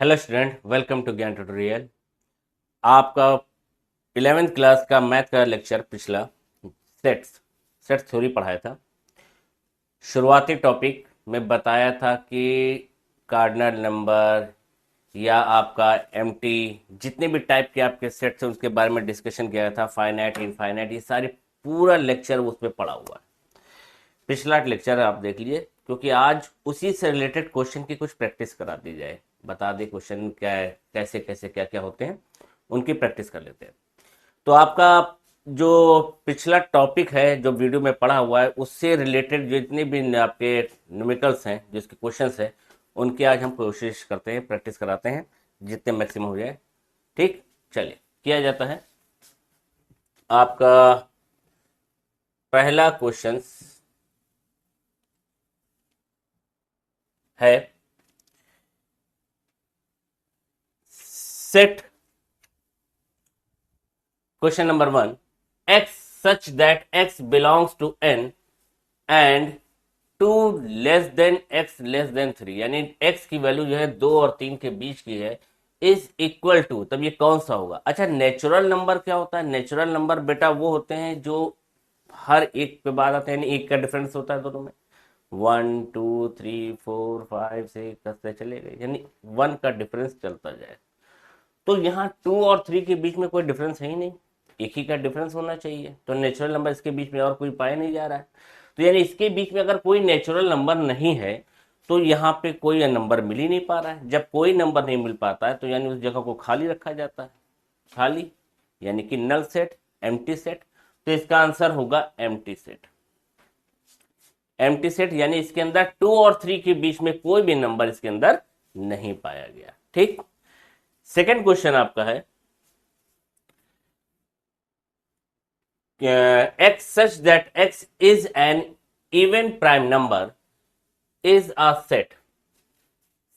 Hello student, welcome to ज्ञान tutorial. आपका 11th class का मैथ का लेक्चर पिछला सेट थ्योरी पढ़ाया था। शुरुआती टॉपिक में बताया था कि कार्डिनल नंबर या आपका एम्प्टी जितने भी टाइप के आपके सेट्स हैं उसके बारे में डिस्कशन किया था। फाइनाइट, इनफाइनाइट, ये सारी पूरा लेक्चर उस पर पढ़ा हुआ है। पिछला लेक्चर आप देख लीजिए, क्योंकि आज उसी से रिलेटेड क्वेश्चन की कुछ प्रैक्टिस करा दी जाए। बता दें क्वेश्चन क्या है, कैसे कैसे क्या क्या होते हैं, उनकी प्रैक्टिस कर लेते हैं। तो आपका जो पिछला टॉपिक है जो वीडियो में पढ़ा हुआ है उससे रिलेटेड जितने भी आपके न्यूमेरिकल्स हैं, जिसके क्वेश्चंस हैं, उनकी आज हम कोशिश करते हैं, प्रैक्टिस कराते हैं जितने मैक्सिमम हो जाए। ठीक, चलिए किया जाता है। आपका पहला क्वेश्चन है set question number 1, x such that x belongs to n and 2 less than x less than 3, यानी x की वैल्यू जो है 2 और 3 के बीच की है, इज इक्वल टू, तब ये कौन सा होगा? अच्छा, नेचुरल नंबर क्या होता है? नेचुरल नंबर बेटा वो होते हैं जो हर एक पे बाद आते हैं, यानी एक का डिफरेंस होता है दोनों में। 1 2 3 4 5 6 कसते चले गए, यानी 1 का डिफरेंस चलता जाए। तो यहाँ 2 और 3 के बीच में कोई डिफरेंस है ही नहीं, एक ही का डिफरेंस होना चाहिए। तो नेचुरल नंबर इसके बीच में और कोई पाया नहीं जा रहा है। तो यानी इसके बीच में अगर कोई नेचुरल नंबर नहीं है तो यहाँ पे कोई नंबर मिल ही नहीं पा रहा है। जब कोई नंबर नहीं मिल पाता है तो यानी उस जगह को खाली रखा जाता है, खाली यानी कि नल सेट, एम्प्टी सेट। तो इसका आंसर होगा एम्प्टी सेट। एम्प्टी सेट यानी इसके अंदर 2 और 3 के बीच में कोई भी नंबर इसके अंदर नहीं पाया गया। ठीक, सेकेंड क्वेश्चन आपका है x such that x is an even prime number is a set,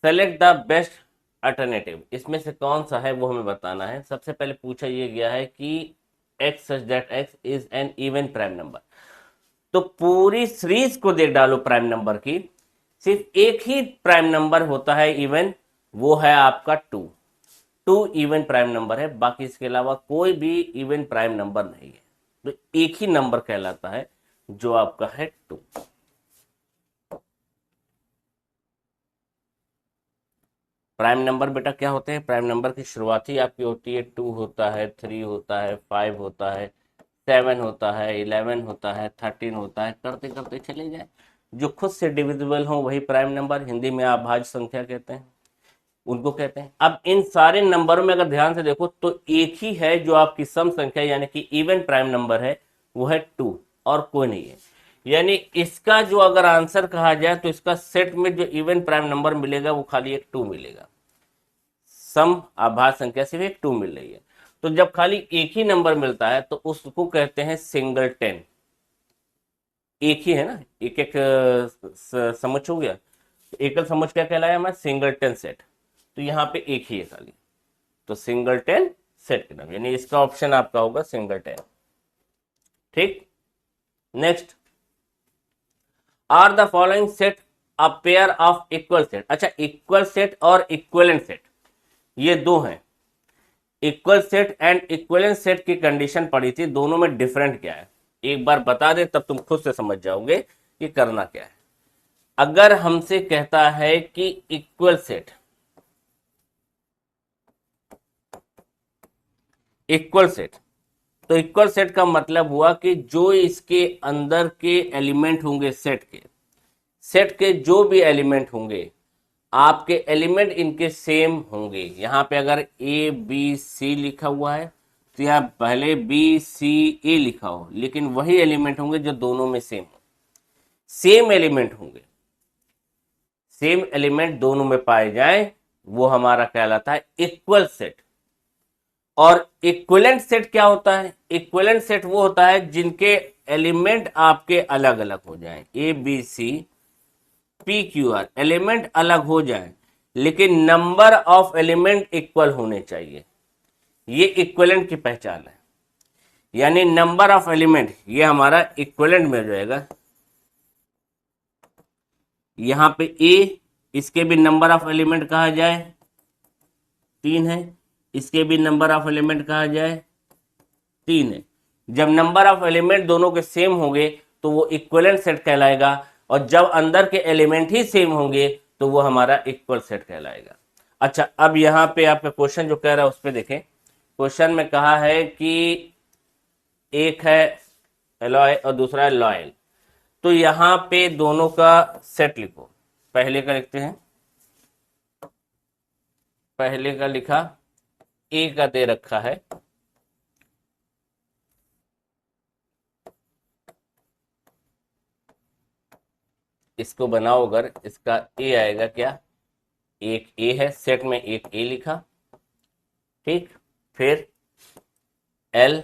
select the best alternative। इसमें से कौन सा है वो हमें बताना है। सबसे पहले पूछा ये गया है कि x such that x is an even prime number, तो पूरी सीरीज को देख डालो प्राइम नंबर की, सिर्फ एक ही प्राइम नंबर होता है इवन, वो है आपका 2 इवन प्राइम नंबर है, बाकी इसके अलावा कोई भी इवन प्राइम नंबर नहीं है। तो एक ही नंबर कहलाता है जो आपका है 2। प्राइम नंबर बेटा क्या होते हैं? प्राइम नंबर की शुरुआत ही आपकी होती है 2 होता है, 3 होता है, 5 होता है, 7 होता है, 11 होता है, 13 होता है, करते करते चले जाए। जो खुद से डिविजिबल हो वही प्राइम नंबर, हिंदी में आप भाज्य संख्या कहते हैं, उनको कहते हैं। अब इन सारे नंबरों में अगर ध्यान से देखो तो एक ही है जो आपकी सम संख्या यानी कि इवन प्राइम नंबर है, वो है 2 और कोई नहीं है। यानी इसका जो अगर आंसर कहा जाए तो इसका सेट में जो इवन प्राइम नंबर मिलेगा वो खाली एक 2 मिलेगा। सम आभाज्य संख्या सिर्फ एक 2 मिल रही है। तो जब खाली एक ही नंबर मिलता है तो उसको कहते हैं सिंगलटन। एक ही है ना, एक एक समुच्चय हो गया, एकल समुच्चय क्या कहलाया हमारा? Singleton set. तो यहाँ पे एक ही है खाली, तो सिंगलटन सेट के नाम, यानी इसका ऑप्शन आपका होगा सिंगलटन। ठीक, next, are the following set a pair of equal set. अच्छा, इक्वल सेट और इक्विवेलेंट सेट ये दो हैं। Equal set and equivalent set की कंडीशन पड़ी थी, दोनों में डिफरेंट क्या है एक बार बता दे, तब तुम खुद से समझ जाओगे कि करना क्या है। अगर हमसे कहता है कि इक्वल सेट, इक्वल सेट, तो इक्वल सेट का मतलब हुआ कि जो इसके अंदर के एलिमेंट होंगे सेट के जो भी एलिमेंट होंगे, आपके एलिमेंट इनके सेम होंगे। यहां पे अगर ए बी सी लिखा हुआ है तो यहां पहले बी सी ए लिखा हो, लेकिन वही एलिमेंट होंगे जो दोनों में सेम हो, सेम एलिमेंट होंगे, सेम एलिमेंट दोनों में पाए जाए, वो हमारा कहलाता है इक्वल सेट। और इक्विवेलेंट सेट क्या होता है? इक्विवेलेंट सेट वो होता है जिनके एलिमेंट आपके अलग अलग हो जाएं, A B C P Q R element अलग हो जाएं, लेकिन नंबर ऑफ एलिमेंट इक्वल होने चाहिए। ये इक्विवेलेंट की पहचान है। यानी नंबर ऑफ एलिमेंट ये हमारा इक्विवेलेंट में हो जाएगा। यहां पे ए, इसके भी नंबर ऑफ एलिमेंट कहा जाए, 3 है, इसके भी नंबर ऑफ एलिमेंट कहा जाए 3 है। जब नंबर ऑफ एलिमेंट दोनों के सेम होंगे तो वो इक्विवेलेंट सेट कहलाएगा, और जब अंदर के एलिमेंट ही सेम होंगे तो वो हमारा इक्वल सेट कहलाएगा। अच्छा, अब यहाँ पे आपका क्वेश्चन जो कह रहा है उस पर देखें। क्वेश्चन में कहा है कि एक है एलॉय और दूसरा है लॉयल, तो यहाँ पे दोनों का सेट लिखो। पहले का लिखते हैं, पहले का लिखा ए का दे रखा है, इसको बनाओ अगर, इसका ए आएगा क्या, एक ए है, सेट में एक ए लिखा, ठीक। फिर एल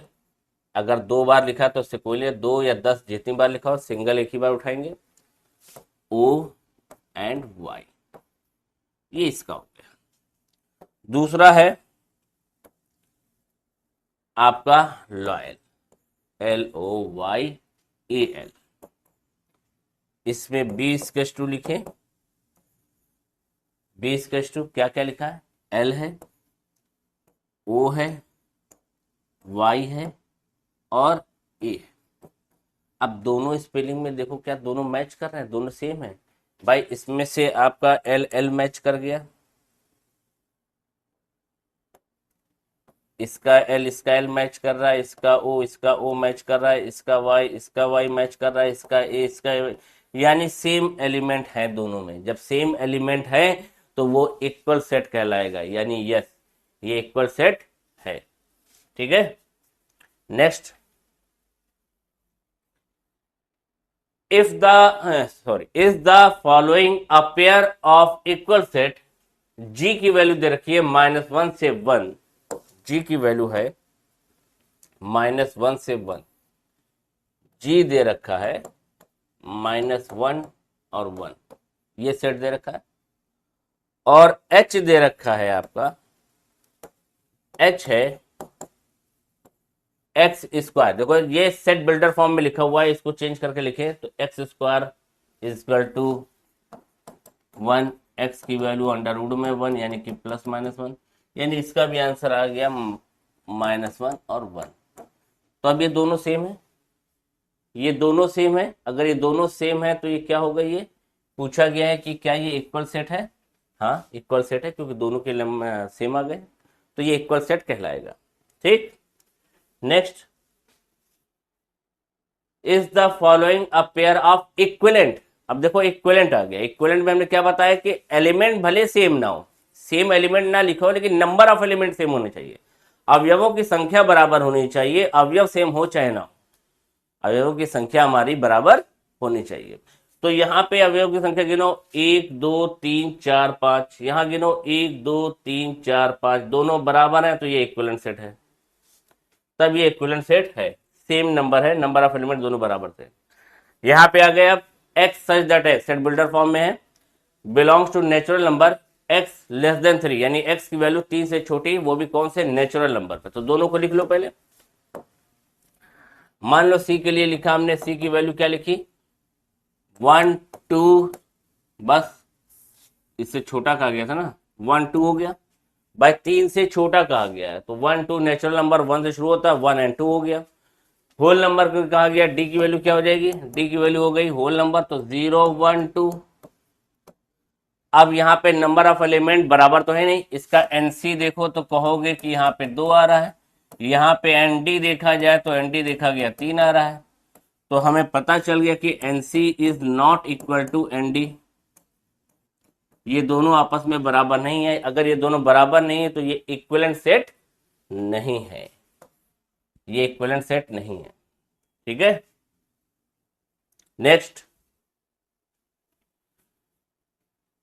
अगर 2 बार लिखा तो उससे कोई ले, 2 या 10 जितनी बार लिखा हो सिंगल एक ही बार उठाएंगे, ओ एंड वाई, ये इसका हो गया। दूसरा है आपका लॉयल, LOYAL, इसमें 20:2 लिखे, 20:2 क्या क्या लिखा है, एल है, ओ है, वाई है और ए है। अब दोनों स्पेलिंग में देखो क्या दोनों मैच कर रहे हैं, दोनों सेम है भाई। इसमें से आपका एल एल मैच कर गया, इसका एल मैच कर रहा है, इसका ओ मैच कर रहा है, इसका वाई मैच कर रहा है, इसका ए, यानी सेम एलिमेंट है दोनों में। जब सेम एलिमेंट है तो वो इक्वल सेट कहलाएगा, यानी यस ये इक्वल सेट है, ठीक है। Next, if the following a pair of equal set, G की वैल्यू दे रखी है -1 से 1, जी की वैल्यू है -1 से 1, जी दे रखा है -1 और 1, ये सेट दे रखा है। और एच दे रखा है आपका, एच है एक्स स्क्वायर। देखो ये सेट बिल्डर फॉर्म में लिखा हुआ है, इसको चेंज करके लिखे तो x square is equal to 1, x की वैल्यू अंडर रूट में 1 यानी कि +-1, यानी इसका भी आंसर आ गया -1 और 1। तो अब ये दोनों सेम है, ये दोनों सेम है। अगर ये दोनों सेम है तो ये क्या होगा, ये पूछा गया है कि क्या ये इक्वल सेट है। हाँ इक्वल सेट है, क्योंकि दोनों के सेम आ गए, तो ये इक्वल सेट कहलाएगा, ठीक। Next, is the following a pair of equivalent. अब देखो इक्विवेलेंट आ गया, इक्विवेलेंट में हमने क्या बताया कि एलिमेंट भले सेम ना हो, सेम एलिमेंट ना लिखा हो, लेकिन नंबर ऑफ एलिमेंट सेम होने चाहिए, अवयवों की संख्या बराबर होनी चाहिए, अवयव सेम हो चाहे ना हो, अवयवों की संख्या हमारी बराबर होनी चाहिए। तो यहाँ पे अवयव की संख्या गिनो 1 2 3 4 5, यहाँ गिनो 1 2 3 4 5, दोनों बराबर है तो ये इक्विवेलेंट सेट है, तब ये इक्विवेलेंट सेट है, सेम नंबर है, नंबर ऑफ एलिमेंट दोनों बराबर थे। यहाँ पे आ गए अब x सच दैट है, सेट बिल्डर फॉर्म में है, belongs to natural number x less than 3, यानी x की वैल्यू 3 से छोटी, वो भी कौन से, नेचुरल नंबर पे। तो दोनों को लिख लो पहले। मान लो c के लिए लिखा हमने, c की वैल्यू क्या लिखी 1 2, बस इससे छोटा कहा गया था ना, 1 2 हो गया भाई, 3 से छोटा कहा गया है तो 1 2, नेचुरल नंबर 1 से शुरू होता है, 1 एंड 2 हो गया। होल नंबर को कहा गया, डी की वैल्यू क्या हो जाएगी, डी की वैल्यू हो गई होल नंबर, तो 0 1 2। अब यहाँ पे नंबर ऑफ एलिमेंट बराबर तो है नहीं, इसका एनसी देखो तो कहोगे कि यहाँ पे 2 आ रहा है, यहाँ पे एनडी देखा जाए तो एनडी देखा गया 3 आ रहा है, तो हमें पता चल गया कि N C is not equal to N D, ये दोनों आपस में बराबर नहीं है। अगर ये दोनों बराबर नहीं है तो ये इक्विवेलेंट सेट नहीं है, ये इक्विवेलेंट सेट नहीं है, ठीक है। Next,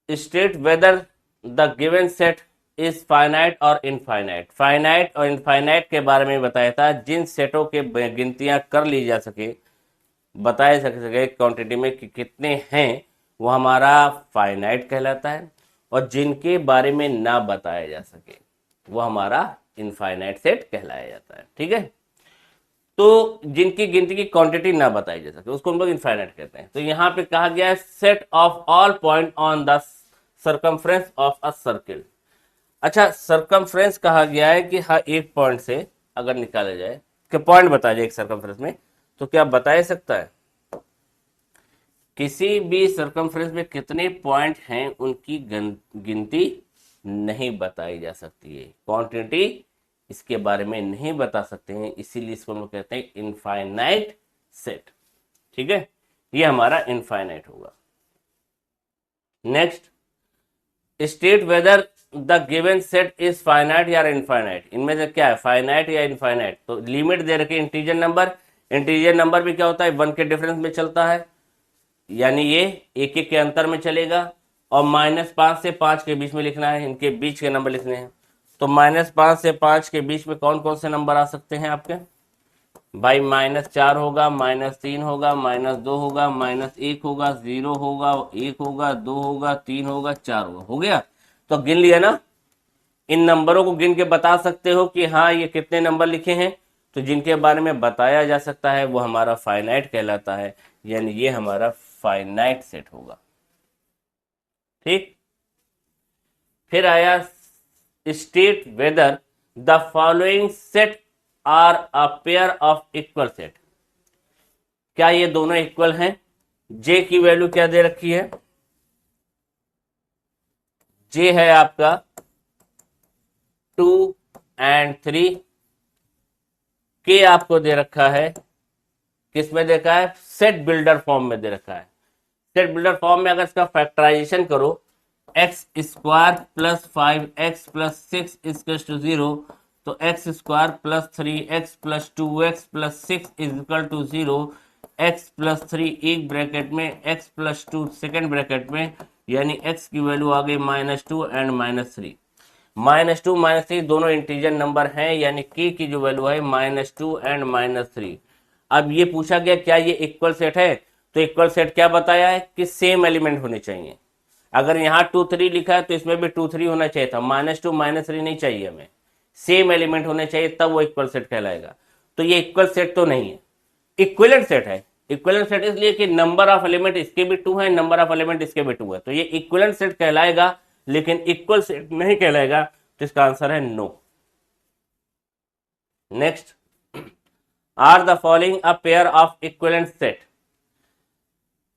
state whether the given set is finite और इनफाइनाइट। फाइनाइट और इनफाइनाइट के बारे में बताया था, जिन सेटों के गिनतियां कर ली जा सके, बताए सके क्वांटिटी में कि कितने हैं, वो हमारा फाइनाइट कहलाता है, और जिनके बारे में ना बताया जा सके वो हमारा इनफाइनाइट सेट कहलाया जाता है, ठीक है। तो जिनकी गिनती की क्वांटिटी ना बताई जा सके उसको हम लोग इनफाइनाइट कहते हैं। तो यहाँ पे कहा गया है set of all point on the circumference of a circle. अच्छा, सरकमफ्रेंस कहा गया है कि हाँ एक पॉइंट से अगर निकाला जाए, कि पॉइंट बता जाए एक सरकमफ्रेंस में, तो क्या बता सकता है किसी भी सरकमफ्रेंस में कितने पॉइंट हैं उनकी गिनती नहीं बताई जा सकती है, क्वांटिटी इसके बारे में नहीं बता सकते हैं, इसीलिए इसको हम लोग कहते हैं इनफाइनाइट सेट। ठीक है, ये हमारा इनफाइनाइट होगा। Next, state whether the given set is finite या इनफाइनाइट। इनमें से क्या है, फाइनाइट या इनफाइनाइट। तो लिमिट दे रखी इंटीजर नंबर, इंटीजर नंबर भी क्या होता है, 1 के डिफरेंस में चलता है, यानी ये एक एक के अंतर में चलेगा, और -5 से 5 के बीच में लिखना है, इनके बीच के नंबर लिखने हैं। तो -5 से 5 के बीच में कौन कौन से नंबर आ सकते हैं आपके भाई, -4 होगा, -3 होगा, -2 होगा, -1 होगा, 0 होगा, 1 होगा, 2 होगा, 3 होगा, 4 होगा, हो गया। तो गिन लिया ना, इन नंबरों को गिन के बता सकते हो कि हाँ ये कितने नंबर लिखे हैं। तो जिनके बारे में बताया जा सकता है वो हमारा फाइनाइट कहलाता है, यानी ये हमारा फाइनाइट सेट होगा। ठीक, फिर आया state whether the following set are a pair of equal set. क्या ये दोनों इक्वल हैं। जे की वैल्यू क्या दे रखी है, जे है आपका 2 एंड 3, के आपको दे रखा है, किस में देखा है, सेट बिल्डर फॉर्म में दे रखा है। सेट बिल्डर फॉर्म में अगर इसका फैक्टराइजेशन करो, x square plus 5x plus 6 equal to 0, तो x square plus 3x plus 2x plus 6 is equal to 0, x plus 3 एक ब्रैकेट में, एक्स प्लस 2 सेकेंड ब्रैकेट में, यानी x की वैल्यू आ गई -2 एंड -3। -2 -3 दोनों इंटीजर नंबर हैं, यानी k की जो वैल्यू है -2 एंड -3। अब ये पूछा गया क्या ये इक्वल सेट है, तो इक्वल सेट क्या बताया है कि सेम एलिमेंट होने चाहिए। अगर यहाँ 2 3 लिखा है तो इसमें भी 2 3 होना चाहिए था, -2 -3 नहीं चाहिए हमें, सेम एलिमेंट होने चाहिए, तब वो इक्वल सेट कहलाएगा। तो ये इक्वल सेट तो नहीं है, इक्विवेलेंट सेट है। इक्विवेलेंट सेट इसलिए कि नंबर ऑफ एलिमेंट इसके भी 2 है, नंबर ऑफ एलिमेंट इसके भी 2 है, तो ये इक्विवेलेंट सेट कहलाएगा, लेकिन इक्वल सेट नहीं कहलाएगा। तो इसका आंसर है no. Next, are the following a pair of equivalent set.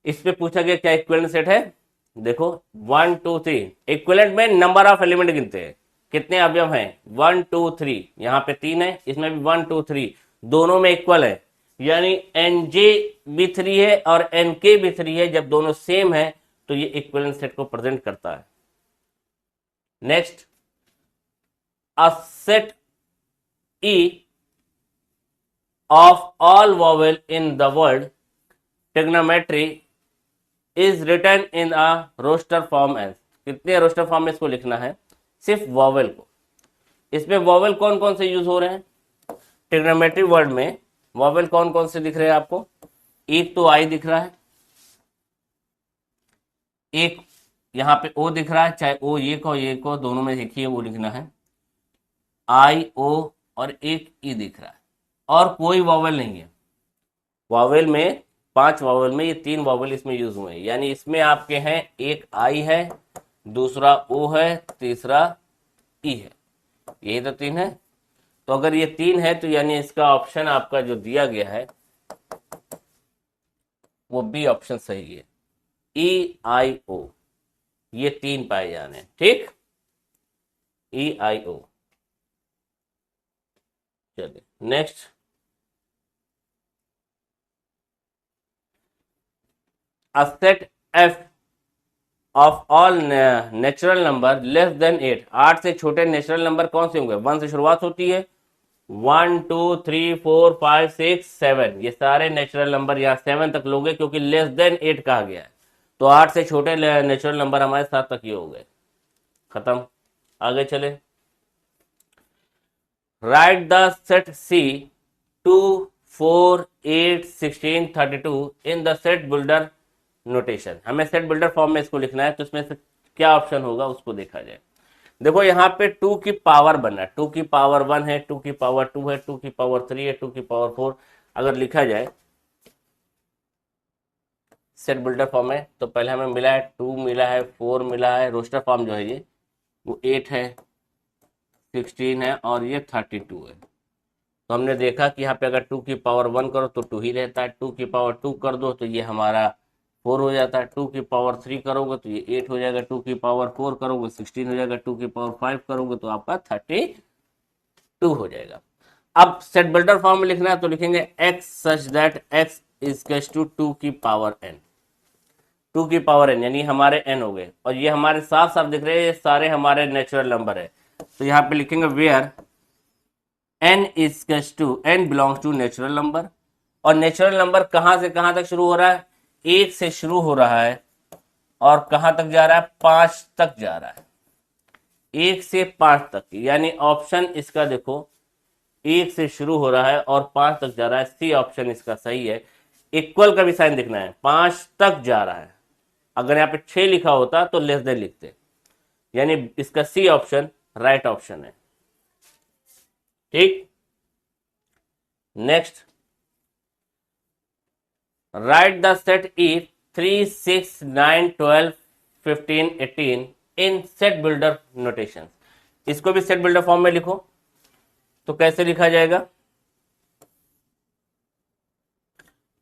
इस पे पूछा गया क्या इक्विवेलेंट सेट है। देखो 1 2 3, इक्विवेलेंट में नंबर ऑफ एलिमेंट गिनते हैं, कितने अवयव हैं 1 2 3, यहाँ पे 3 है, इसमें भी 1 2 3, दोनों में इक्वल है, यानी एन जे भी 3 है और एन के भी 3 है। जब दोनों सेम है तो ये इक्विवेलेंट सेट को प्रेजेंट करता है। Next, a set E of all vowel in the word trigonometry is written in a roster form as. कितने रोस्टर फॉर्म में इसको लिखना है, सिर्फ वॉवेल को। इसमें वॉवेल कौन कौन से यूज हो रहे हैं ट्रिग्नोमेट्री वर्ड में, वॉवेल कौन कौन से दिख रहे हैं आपको। एक तो आई दिख रहा है, एक यहाँ पे ओ दिख रहा है, चाहे ओ ये को दोनों में देखिए वो लिखना है आई ओ, और एक ई दिख रहा है, और कोई वॉवेल नहीं है। वॉवेल में 5 वॉवेल में ये 3 वॉवेल इसमें यूज हुए हैं, यानी इसमें आपके हैं एक आई है, दूसरा ओ है, तीसरा ई है, यही तो 3 है। तो अगर ये 3 है तो यानी इसका ऑप्शन आपका जो दिया गया है वो बी ऑप्शन सही है, ई आई ओ, ये 3 पाए जाने। ठीक, ई आई ओ। चलिए next, a set f of all natural number less than 8, 8 से छोटे नेचुरल नंबर कौन से होंगे, 1 से शुरुआत होती है, 1 2 3 4 5 6 7, ये सारे नेचुरल नंबर यहाँ 7 तक लोगे क्योंकि लेस देन 8 कहा गया है। तो 8 से छोटे नेचुरल नंबर हमारे 7 तक ये हो गए, खत्म। आगे चले, write the set C 2 4 8 16 32 in the set builder notation. हमें सेट बिल्डर फॉर्म में इसको लिखना है, तो इसमें से क्या ऑप्शन होगा उसको देखा जाए। देखो यहाँ पे 2 की पावर बनना है, 2 की पावर 1 है, 2 की पावर 2 है, 2 की पावर 3 है, 2 की पावर 4 अगर लिखा जाए सेट बिल्डर फॉर्म है, तो पहले हमें मिला है 2 मिला है, 4 मिला है, रोस्टर फॉर्म जो है ये वो 8 है, 16 है और ये 32 है। तो हमने देखा कि यहाँ पे अगर 2 की पावर 1 करो तो 2 ही रहता है, 2 की पावर 2 कर दो तो ये हमारा 4 हो जाता है, 2 की पावर 3 करोगे तो ये 8 हो जाएगा, 2 की पावर 4 करोगे 16 हो जाएगा, 2 की पावर 5 करोगे तो आपका 32 हो जाएगा। अब सेट बिल्डर फॉर्म में लिखना है तो लिखेंगे x such that x is to 2 की पावर n, 2 की पावर n यानी हमारे n हो गए, और ये हमारे साफ साफ दिख रहे हैं, ये सारे हमारे नेचुरल नंबर है। तो यहाँ पे लिखेंगे where n is to n belongs to natural number, और नेचुरल नंबर कहां से कहां तक शुरू हो रहा है, 1 से शुरू हो रहा है और कहां तक जा रहा है, 5 तक जा रहा है, 1 से 5 तक, यानी ऑप्शन इसका देखो 1 से शुरू हो रहा है और 5 तक जा रहा है, सी ऑप्शन इसका सही है। इक्वल का भी साइन दिखना है, 5 तक जा रहा है, अगर यहाँ पे 6 लिखा होता तो लेस देन लिखते, यानी इसका सी ऑप्शन राइट ऑप्शन है। ठीक, next write the set E 3, 6, 9, 12, 15, 18 in set builder notation. इसको भी सेट बिल्डर फॉर्म में लिखो, तो कैसे लिखा जाएगा,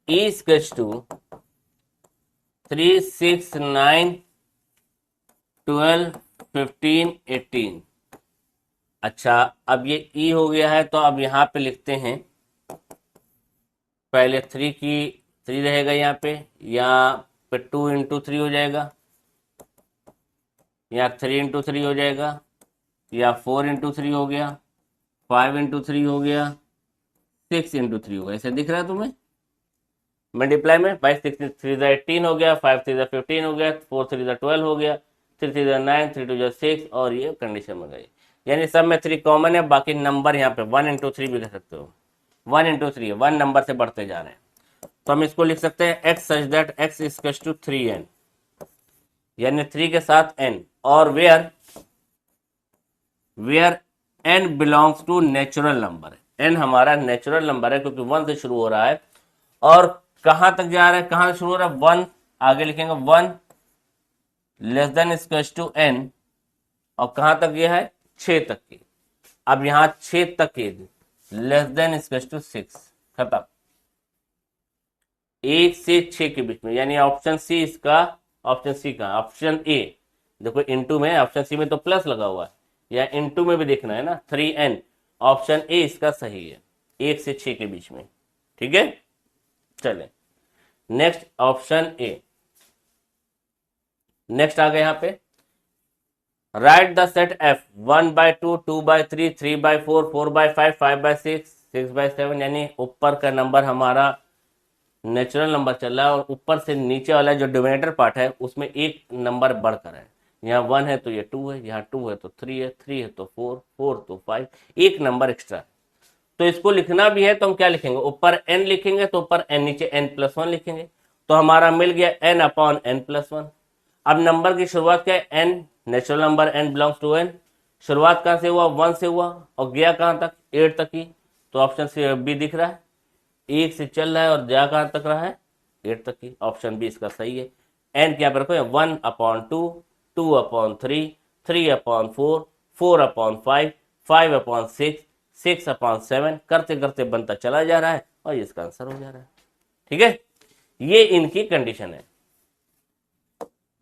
ई इक्वल्स टू 3, 6, 9, 12, 15, 18। अच्छा, अब ये ई हो गया है तो अब यहां पे लिखते हैं, पहले 3 रहेगा यहाँ पे, यहाँ पे 2 इंटू 3 हो जाएगा, या 3 इंटू 3 हो जाएगा, या 4 इंटू 3 हो गया, 5 इंटू 3 हो गया, 6 इंटू 3 हो गया। ऐसे दिख रहा है तुम्हें मल्टीप्लाई में, बाई 6 3 18 हो गया, 5 3 15 हो गया, 4 3 12 हो गया, 3 3 9, 3 2 6, और ये कंडीशन में गई, यानी सब में 3 कॉमन है, बाकी नंबर यहाँ पे 1 इंटू 3 भी कह सकते हो, 1 इंटू 3 1 नंबर से बढ़ते जा रहे हैं। तो हम इसको लिख सकते हैं x such that x is to 3n, यानी 3 के साथ n, और where n belongs to natural number, n हमारा नेचुरल नंबर है क्योंकि 1 से शुरू हो रहा है, और कहां तक जा रहा है, कहां से शुरू हो रहा है, 1, आगे लिखेंगे 1 less than equal to n, और कहां तक यह है, 6 तक की। अब यहां 6 तक की लेस देन इक्वल टू 6, खत्म, 1 से 6 के बीच में, यानी ऑप्शन सी इसका, ऑप्शन सी का ऑप्शन ए देखो, इनटू में, ऑप्शन सी में तो प्लस लगा हुआ है, या इनटू में भी देखना है ना, 3n, ऑप्शन ए इसका सही है, 1 से 6 के बीच में। ठीक है, चले नेक्स्ट ऑप्शन ए, नेक्स्ट आ गया यहाँ पे, राइट द सेट एफ 1/2, 2/3, 3/4, 4/5, 5/6, 6/7, यानी ऊपर का नंबर हमारा नेचुरल नंबर चल रहा है और ऊपर से नीचे वाला जो डिनोमिनेटर पार्ट है उसमें एक नंबर बढ़कर है, यहाँ 1 है तो ये 2 है, यहाँ 2 है तो 3 है, 3 है तो 4, 4 तो 5, एक नंबर एक्स्ट्रा। तो इसको लिखना भी है तो हम क्या लिखेंगे, ऊपर n लिखेंगे तो ऊपर n, नीचे n+1 लिखेंगे, तो हमारा मिल गया n/n+1। अब नंबर की शुरुआत क्या है, n, natural number n belongs to n, शुरुआत कहां से हुआ, 1 से हुआ, और गया कहां तक, 8 तक ही, तो ऑप्शन सी बी दिख रहा है, 1 से चल रहा है और जा कहां तक रहा है, 8 तक ही, ऑप्शन बी इसका सही है। n क्या पर रखो, 1/2, 2/3, 3/4, 4/5, 5/6, 6/7, करते करते बनता चला जा रहा है और इसका आंसर हो जा रहा है। ठीक है, ये इनकी कंडीशन है,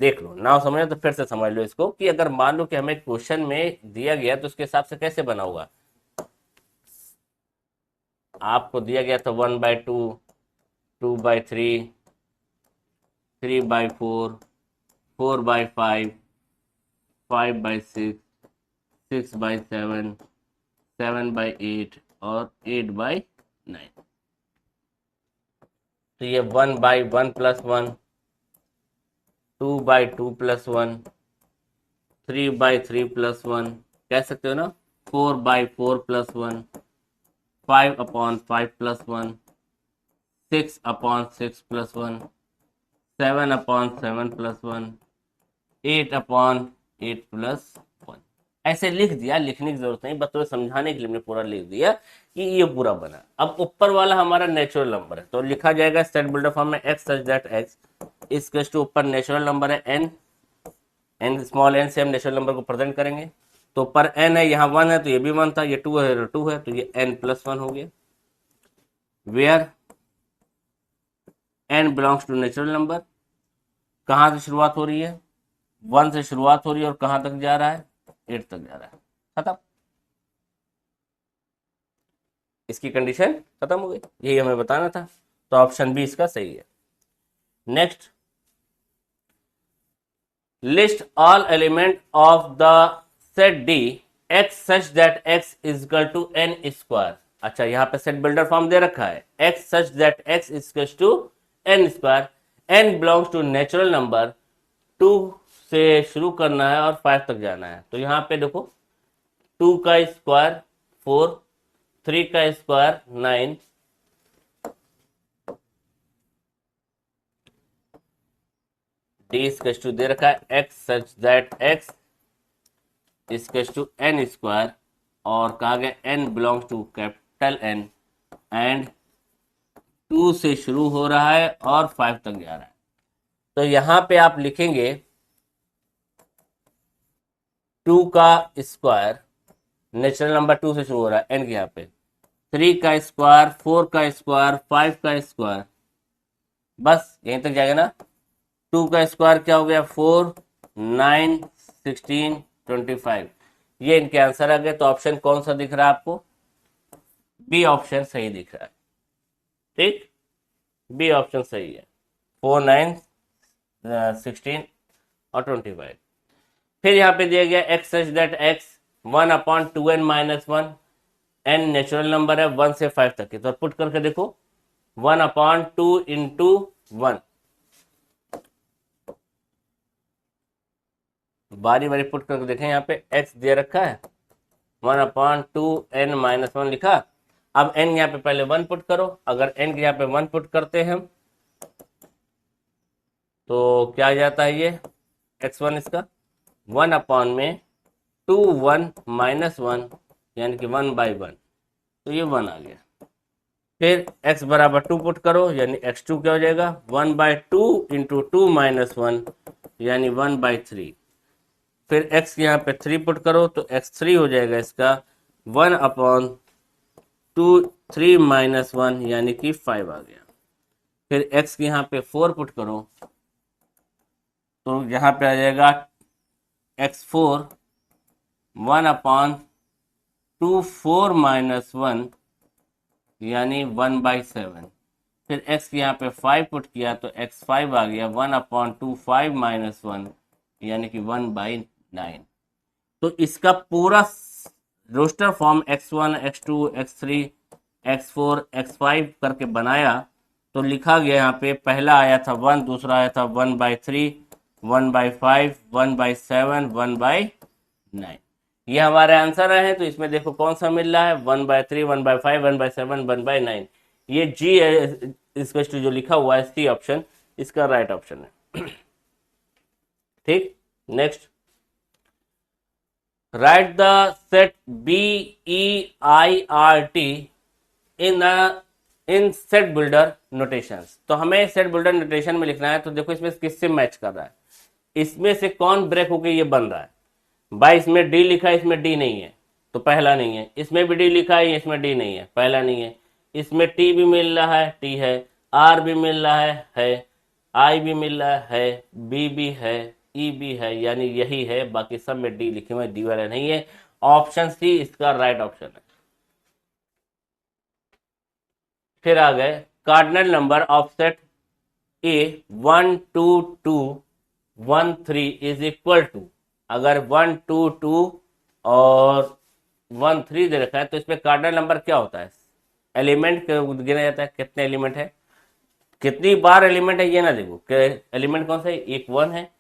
देख लो ना समझे तो फिर से समझ लो इसको, कि अगर मान लो कि हमें क्वेश्चन में दिया गया तो उसके हिसाब से कैसे बना होगा, आपको दिया गया था 1/2, 2/3, 3/4, 4/5, 5/6, 6/7, 7/8 और 8/9। तो ये 1/1+1, 2/2+1, 3/3+1, कह सकते हो ना, 4/4+1, 5/5+1, 6/6+1, 7/7+1, 8/8+1। ऐसे लिख दिया, लिखने की जरूरत नहीं, बस तुम्हें समझाने के लिए हमने पूरा लिख दिया कि ये पूरा बना। अब ऊपर वाला हमारा नेचुरल नंबर है तो लिखा जाएगा सेट बिल्डर फॉर्म में, x सच दैट x इसके टू ऊपर नेचुरल नंबर है n, स्मॉल n से हम नेचुरल नंबर को प्रेजेंट करेंगे, तो पर n है, यहाँ 1 है तो ये भी 1 था, ये 2 है तो 2 है, तो ये n+1 हो गया। Where n belongs to natural number, कहाँ से शुरुआत हो रही है, 1 से शुरुआत हो रही है और कहाँ तक जा रहा है, 8 तक जा रहा है। खत्म, इसकी कंडीशन खत्म हो गई, यही हमें बताना था। तो ऑप्शन बी इसका सही है। Next, list all element of the set D x such that x is equal to n square. अच्छा, यहाँ पे सेट बिल्डर फॉर्म दे रखा है, x such that x is equal to n square, n belongs to natural number, 2 से शुरू करना है और 5 तक जाना है। तो यहाँ पे देखो 2 का स्क्वायर 4, 3 का स्क्वायर 9, डी इसका टू दे रखा है x सच दैट x इसका टू n स्क्वायर, और कहा गया n belongs to capital N and 2 से शुरू हो रहा है और 5 तक जा रहा है। तो यहाँ पे आप लिखेंगे 2 का स्क्वायर, नेचुरल नंबर 2 से शुरू हो रहा है n के यहाँ पे, 3 का स्क्वायर, 4 का स्क्वायर, 5 का स्क्वायर, बस यहीं तक जाएगा ना। 2 का स्क्वायर क्या हो गया, 4, 9, 16, 25, ये इनके आंसर आ गए। तो ऑप्शन कौन सा दिख रहा है आपको, बी ऑप्शन सही दिख रहा है। ठीक, बी ऑप्शन सही है, 4, 9, 16 और 25। फिर यहाँ पे दिया गया x such that x 1/2n - 1, n natural number है 1 से 5 तक की, तो पुट करके देखो 1/2 इंटू 1, बारी बारी पुट करके देखें। यहाँ पे x दे रखा है, 1/2n - 1 लिखा। अब n यहाँ पे पहले 1 पुट करो, अगर n के यहाँ पे 1 पुट करते हैं हम तो क्या आ जाता है, ये x1 इसका 1 में 2 1 - 1 यानी कि 1/1, तो ये 1 आ गया। फिर x बराबर 2 पुट करो, यानी x2 क्या हो जाएगा, 1/2 इंटू 2 - 1 यानी 1/3। फिर x यहाँ पे 3 पुट करो तो x3 हो जाएगा इसका 1/2 3 - 1 यानी कि 5 आ गया। फिर x के यहाँ पे 4 पुट करो तो यहाँ पे आ जाएगा x4 1/2 4 - 1 यानी 1/7। फिर x के यहाँ पे 5 पुट किया तो x5 आ गया 1/2 5 - 1 यानी कि 1/9। तो इसका पूरा roster form x1 x2 x3 x4 x5 करके बनाया तो लिखा गया यहाँ पे, पहला आया था 1, दूसरा आया था 1/3 1/5 1/7 1/9, ये हमारे आंसर है। तो इसमें देखो कौन सा मिल रहा है, 1/3 1/5 1/7 1/9, ये जी इसका जो लिखा हुआ है सी ऑप्शन इसका राइट ऑप्शन है। ठीक, next, write the set BEIRT in set builder notations. तो हमें सेट बिल्डर नोटेशन में लिखना है, तो देखो इसमें किससे मैच कर रहा है, इसमें से कौन ब्रेक होके ये बन रहा है। भाई इसमें डी लिखा है, इसमें डी नहीं है तो पहला नहीं है, इसमें भी डी लिखा है, इसमें डी नहीं है, पहला नहीं है, इसमें टी भी मिल रहा है, टी है, आर भी मिल रहा है, आई भी मिल रहा है, बी भी है, ई भी है, यानी यही है, बाकी सब में डी लिखे हुए, डी वाला नहीं है। ऑप्शन सी इसका राइट ऑप्शन है। फिर आ गए cardinal number of set A 1 2 2 1 3 is equal to, अगर 1 2 2 और 1 3 दे रखा है तो इसमें कार्डिनल नंबर क्या होता है, एलिमेंट गिना जाता है, कितने एलिमेंट है, कितनी बार एलिमेंट है ये ना देखो, एलिमेंट कौन सा है, एक 1 है,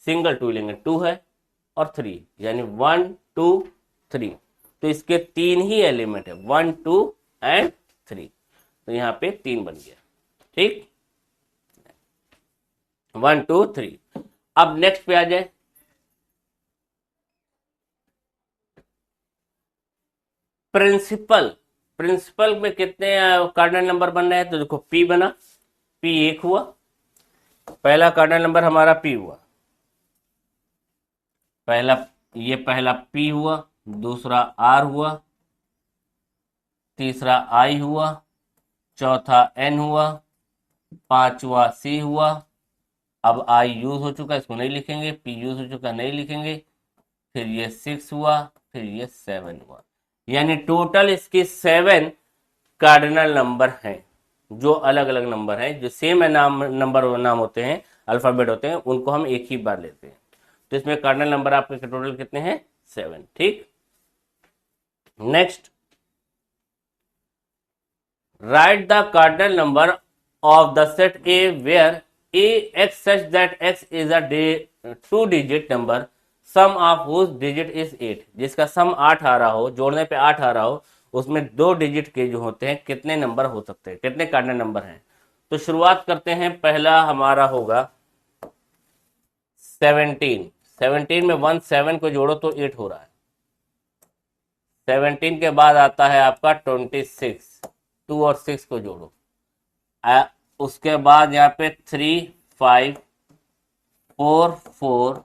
सिंगल 2 लेंगे 2 है और 3 यानी 1 2 3, तो इसके 3 ही एलिमेंट है 1 2 एंड 3, तो यहाँ पे 3 बन गया। ठीक, 1 2 3। अब नेक्स्ट पे आ जाए, प्रिंसिपल। प्रिंसिपल में कितने कार्डिनल नंबर बन रहे हैं, तो देखो P बना, P 1 हुआ, पहला कार्डिनल नंबर हमारा P हुआ, पहला ये पहला P हुआ, दूसरा R हुआ, तीसरा I हुआ, चौथा N हुआ, पांचवा C हुआ। अब I यूज हो चुका, इसको नहीं लिखेंगे, P यूज हो चुका, नहीं लिखेंगे। फिर ये 6 हुआ, फिर ये 7 हुआ। यानी टोटल इसके 7 कार्डिनल नंबर हैं, जो अलग अलग नंबर हैं, जो सेम नाम होते हैं, अल्फाबेट होते हैं, उनको हम एक ही बार लेते हैं। तो इसमें कार्डिनल नंबर आपके टोटल कितने हैं? 7। ठीक, next, write the cardinal number of the set A where A x such that x is a 2 digit number sum of whose digit is 8। जिसका सम 8 आ रहा हो, जोड़ने पे 8 आ रहा हो, उसमें 2 डिजिट के जो होते हैं कितने नंबर हो सकते हैं, कितने कार्डिनल नंबर हैं। तो शुरुआत करते हैं, पहला हमारा होगा 17। 17 में 1 7 को जोड़ो तो 8 हो रहा है। 17 के बाद आता है आपका 26, 2 और 6 को जोड़ो। उसके बाद यहाँ पे 3 5 4 4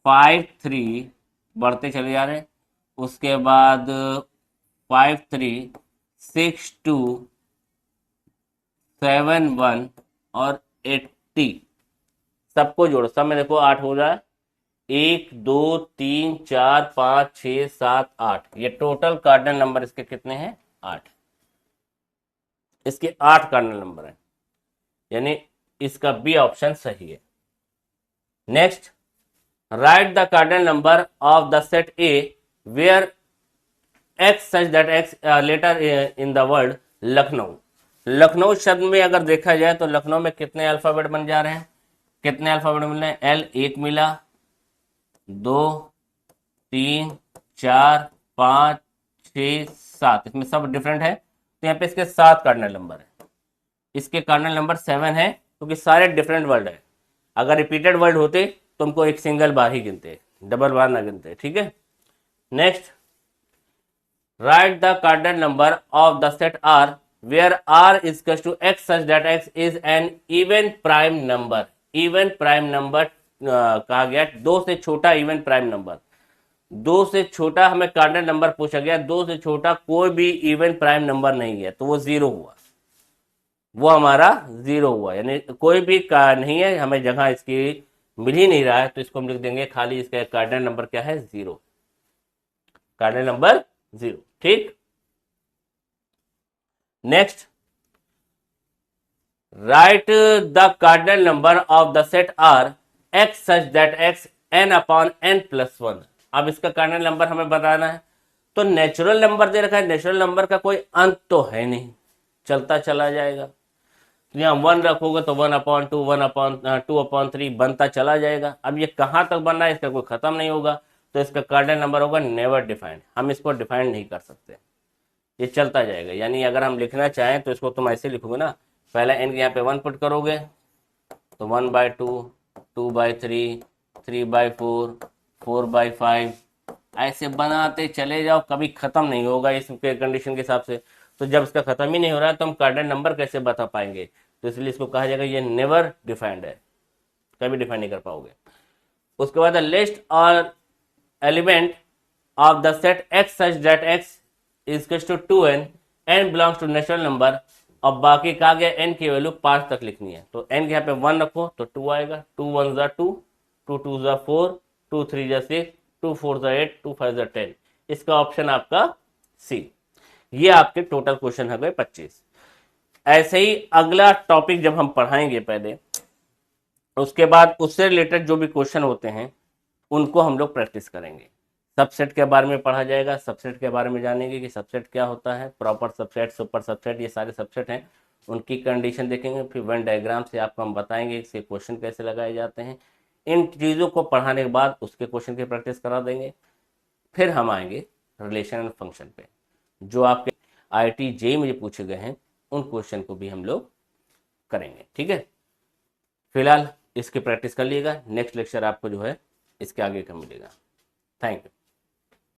5 3 बढ़ते चले जा रहे हैं। उसके बाद 5 3 6 2 7 1 और 80, सबको जोड़ो। सब में देखो 8 हो रहा है। 1 2 3 4 5 6 7 8, ये टोटल कार्डिनल नंबर इसके कितने हैं? 8। इसके 8 कार्डिनल नंबर हैं, यानी इसका बी ऑप्शन सही है। Next, write the cardinal number of the set A where x such that x letter in the word Lucknow. Lucknow शब्द में अगर देखा जाए तो लखनऊ में कितने अल्फाबेट बन जा रहे हैं? कितने अल्फाबेट मिल रहे हैं? एल 1 मिला, 2 3 4 5 6 7, इसमें सब डिफरेंट है। तो यहाँ पे इसके 7 कार्डिनल नंबर है। इसके कार्डिनल नंबर 7 है, क्योंकि सारे डिफरेंट वर्ड है। अगर रिपीटेड वर्ड होते तो हमको एक सिंगल बार ही गिनते, डबल बार ना गिनते। ठीक है, next, write the cardinal number of the set R where R is equal to x such that x is an even prime number. Even prime number कहा गया, 2 से छोटा इवन प्राइम नंबर। 2 से छोटा हमें कार्डिनल नंबर पूछा गया, 2 से छोटा कोई भी इवन प्राइम नंबर नहीं है, तो वो 0 हुआ, वो हमारा 0 हुआ। यानी कोई भी नहीं है, हमें जगह इसकी मिल ही नहीं रहा है, तो इसको हम लिख देंगे खाली, इसका कार्डिनल नंबर क्या है? 0, कार्डिनल नंबर 0। ठीक, next, write the cardinal number of the set R x such that x n upon n plus 1। अब इसका कार्डिनल नंबर हमें बताना है। तो नेचुरल नंबर दे रखा है, नेचुरल नंबर का कोई अंत तो है नहीं, चलता चला जाएगा। तो यहाँ 1 रखोगे तो 1 अपॉन 2 1 अपॉन 2 अपॉन 3 बनता चला जाएगा। अब ये कहाँ तक बन रहा है, इसका कोई खत्म नहीं होगा, तो इसका कार्डिनल नंबर होगा नेवर डिफाइंड। हम इसको डिफाइंड नहीं कर सकते, ये चलता जाएगा। यानी अगर हम लिखना चाहें तो इसको तुम ऐसे लिखोगे ना, पहले n के यहाँ पे 1 पुट करोगे तो 1/2 2/3 3/4 4/5, ऐसे बनाते चले जाओ, कभी खत्म नहीं होगा इसके कंडीशन के हिसाब से। तो जब इसका खत्म ही नहीं हो रहा है तो हम कार्डिनल नंबर कैसे बता पाएंगे? तो इसलिए इसको कहा जाएगा ये नेवर डिफाइंड है, कभी डिफाइन नहीं कर पाओगे। उसके बाद लिस्ट और element of the set x such that x is to 2n, n belongs to natural number. अब बाकी कहा गया n की वैल्यू 5 तक लिखनी है, तो n के यहाँ पे 1 रखो तो 2 आएगा, 2 1 जा 2 2 2 जा 4 2 3 जा 6 2 4 जा 8 2 5 जा 10। इसका ऑप्शन आपका सी। ये आपके टोटल क्वेश्चन हो गए 25। ऐसे ही अगला टॉपिक जब हम पढ़ाएंगे पहले, उसके बाद उससे रिलेटेड जो भी क्वेश्चन होते हैं उनको हम लोग प्रैक्टिस करेंगे। सबसेट के बारे में पढ़ा जाएगा, सबसेट के बारे में जानेंगे कि सबसेट क्या होता है, प्रॉपर सबसेट, सुपर सबसेट, ये सारे सबसेट हैं, उनकी कंडीशन देखेंगे। फिर वेन डायग्राम से आपको हम बताएंगे कि क्वेश्चन कैसे लगाए जाते हैं। इन चीज़ों को पढ़ाने के बाद उसके क्वेश्चन की प्रैक्टिस करा देंगे। फिर हम आएंगे रिलेशन एंड फंक्शन पे, जो आपके IIT JEE में जो पूछे गए हैं उन क्वेश्चन को भी हम लोग करेंगे। ठीक है, फिलहाल इसकी प्रैक्टिस कर लीजिएगा। नेक्स्ट लेक्चर आपको जो है इसके आगे का मिलेगा। Thank you.